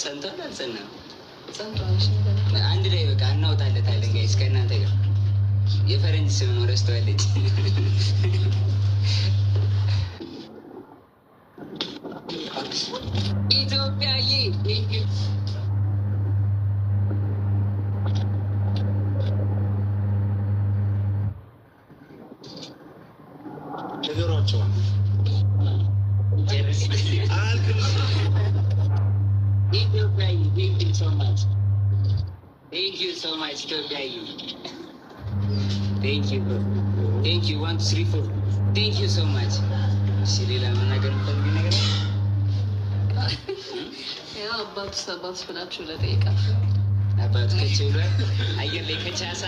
ጸንቷል አልጸናም? ጸንቷል። አንድ ላይ በቃ እናውጣለታለን ጋይስ ከእናንተ ጋር። የፈረንጅ ስም ነው ረስተዋለች። ኢትዮጵያዬ ነገሯቸው ኢትዮጵያዬ thank you so much. Thank you so much ኢትዮጵያዬ. Thank you bro. Thank you 1 2 3 4. Thank you so much. ሌላ መናገር የምፈልግ ነገር ያው አባቱ ሰባት ብላችሁ ለጠይቃችሁ አባቱ ከች ብሏል። አየር ላይ ከቻሳ